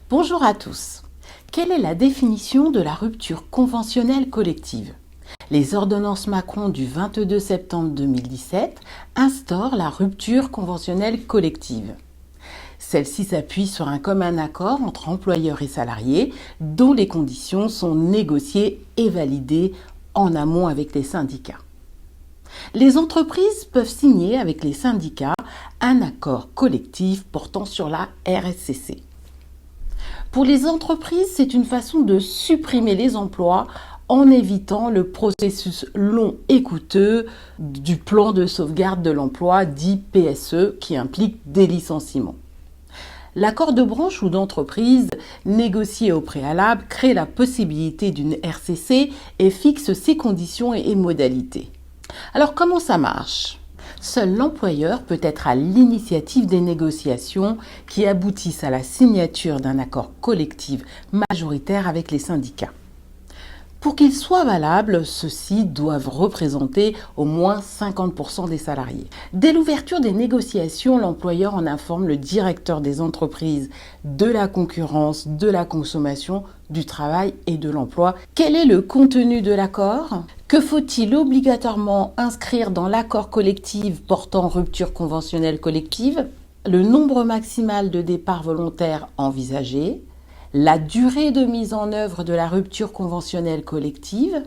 Bonjour à tous. Quelle est la définition de la rupture conventionnelle collective? Les ordonnances Macron du 22 septembre 2017 instaurent la rupture conventionnelle collective. Celle-ci s'appuie sur un commun accord entre employeurs et salariés dont les conditions sont négociées et validées en amont avec les syndicats. Les entreprises peuvent signer avec les syndicats un accord collectif portant sur la RSCC. Pour les entreprises, c'est une façon de supprimer les emplois en évitant le processus long et coûteux du plan de sauvegarde de l'emploi dit PSE qui implique des licenciements. L'accord de branche ou d'entreprise négocié au préalable crée la possibilité d'une RCC et fixe ses conditions et modalités. Alors comment ça marche ? Seul l'employeur peut être à l'initiative des négociations qui aboutissent à la signature d'un accord collectif majoritaire avec les syndicats. Pour qu'il soit valable, ceux-ci doivent représenter au moins 50% des salariés. Dès l'ouverture des négociations, l'employeur en informe le directeur des entreprises, de la concurrence, de la consommation, du travail et de l'emploi. Quel est le contenu de l'accord ? Que faut-il obligatoirement inscrire dans l'accord collectif portant rupture conventionnelle collective ? Le nombre maximal de départs volontaires envisagé ? La durée de mise en œuvre de la rupture conventionnelle collective,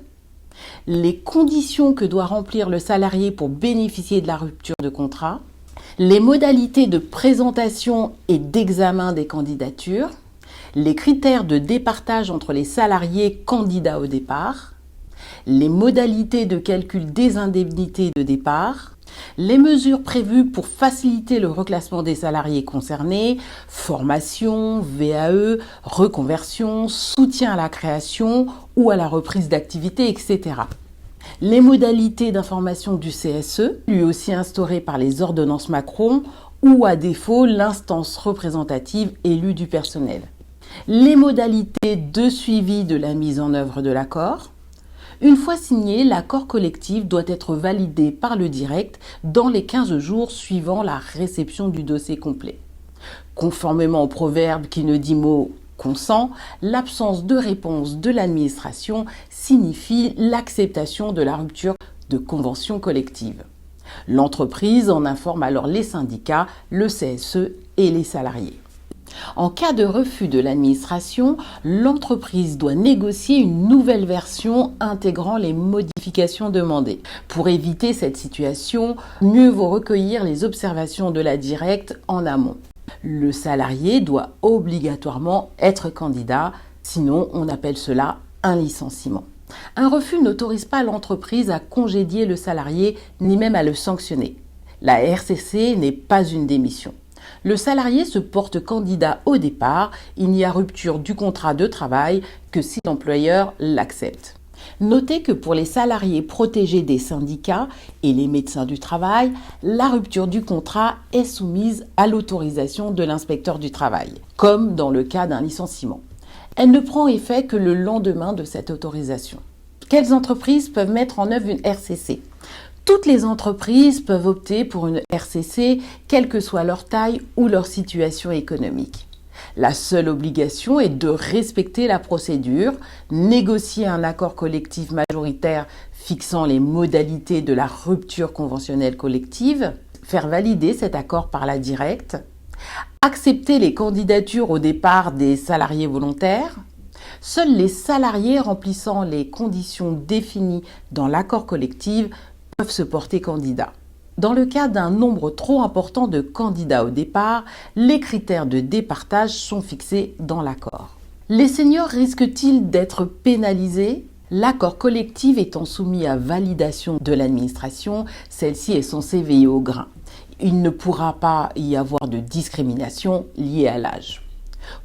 les conditions que doit remplir le salarié pour bénéficier de la rupture de contrat, les modalités de présentation et d'examen des candidatures, les critères de départage entre les salariés candidats au départ, les modalités de calcul des indemnités de départ, les mesures prévues pour faciliter le reclassement des salariés concernés, formation, VAE, reconversion, soutien à la création ou à la reprise d'activité, etc. Les modalités d'information du CSE, lui aussi instaurées par les ordonnances Macron, ou à défaut l'instance représentative élue du personnel. Les modalités de suivi de la mise en œuvre de l'accord. Une fois signé, l'accord collectif doit être validé par le direct dans les 15 jours suivant la réception du dossier complet. Conformément au proverbe qui ne dit mot consent, l'absence de réponse de l'administration signifie l'acceptation de la rupture de convention collective. L'entreprise en informe alors les syndicats, le CSE et les salariés. En cas de refus de l'administration, l'entreprise doit négocier une nouvelle version intégrant les modifications demandées. Pour éviter cette situation, mieux vaut recueillir les observations de la directe en amont. Le salarié doit obligatoirement être candidat, sinon on appelle cela un licenciement. Un refus n'autorise pas l'entreprise à congédier le salarié ni même à le sanctionner. La RCC n'est pas une démission. Le salarié se porte candidat au départ, il n'y a rupture du contrat de travail que si l'employeur l'accepte. Notez que pour les salariés protégés des syndicats et les médecins du travail, la rupture du contrat est soumise à l'autorisation de l'inspecteur du travail, comme dans le cas d'un licenciement. Elle ne prend effet que le lendemain de cette autorisation. Quelles entreprises peuvent mettre en œuvre une RCC ? Toutes les entreprises peuvent opter pour une RCC, quelle que soit leur taille ou leur situation économique. La seule obligation est de respecter la procédure, négocier un accord collectif majoritaire fixant les modalités de la rupture conventionnelle collective, faire valider cet accord par la directe, accepter les candidatures au départ des salariés volontaires. Seuls les salariés remplissant les conditions définies dans l'accord collectif peuvent se porter candidats. Dans le cas d'un nombre trop important de candidats au départ, les critères de départage sont fixés dans l'accord. Les seniors risquent-ils d'être pénalisés ? L'accord collectif étant soumis à validation de l'administration, celle-ci est censée veiller au grain. Il ne pourra pas y avoir de discrimination liée à l'âge.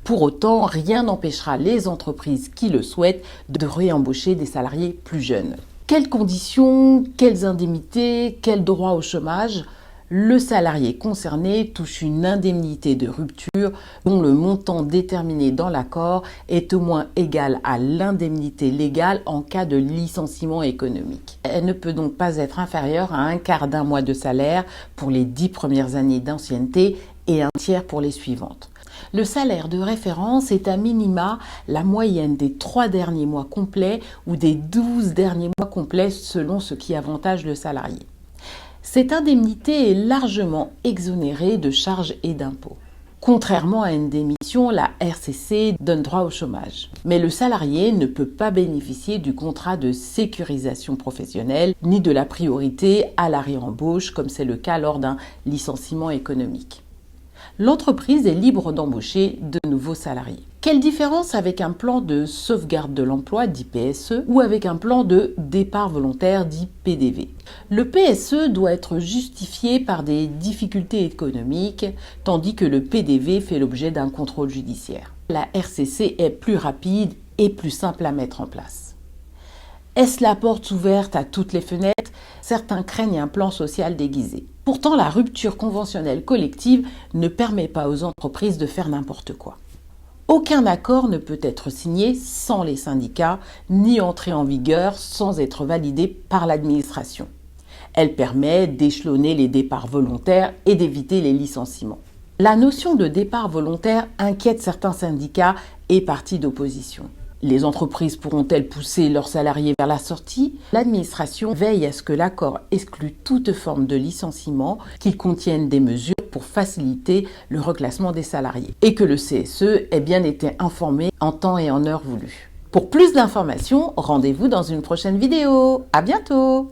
Pour autant, rien n'empêchera les entreprises qui le souhaitent de réembaucher des salariés plus jeunes. Quelles conditions, quelles indemnités, quels droits au chômage ? Le salarié concerné touche une indemnité de rupture dont le montant déterminé dans l'accord est au moins égal à l'indemnité légale en cas de licenciement économique. Elle ne peut donc pas être inférieure à un quart d'un mois de salaire pour les 10 premières années d'ancienneté et un tiers pour les suivantes. Le salaire de référence est à minima la moyenne des 3 derniers mois complets ou des 12 derniers mois complets selon ce qui avantage le salarié. Cette indemnité est largement exonérée de charges et d'impôts. Contrairement à une démission, la RCC donne droit au chômage. Mais le salarié ne peut pas bénéficier du contrat de sécurisation professionnelle ni de la priorité à la réembauche comme c'est le cas lors d'un licenciement économique. L'entreprise est libre d'embaucher de nouveaux salariés. Quelle différence avec un plan de sauvegarde de l'emploi dit PSE ou avec un plan de départ volontaire dit PDV? Le PSE doit être justifié par des difficultés économiques, tandis que le PDV fait l'objet d'un contrôle judiciaire. La RCC est plus rapide et plus simple à mettre en place. Est-ce la porte ouverte à toutes les fenêtres? Certains craignent un plan social déguisé. Pourtant, la rupture conventionnelle collective ne permet pas aux entreprises de faire n'importe quoi. Aucun accord ne peut être signé sans les syndicats, ni entrer en vigueur sans être validé par l'administration. Elle permet d'échelonner les départs volontaires et d'éviter les licenciements. La notion de départ volontaire inquiète certains syndicats et partis d'opposition. Les entreprises pourront-elles pousser leurs salariés vers la sortie? L'administration veille à ce que l'accord exclue toute forme de licenciement, qu'il contienne des mesures pour faciliter le reclassement des salariés et que le CSE ait bien été informé en temps et en heure voulu. Pour plus d'informations, rendez-vous dans une prochaine vidéo. À bientôt!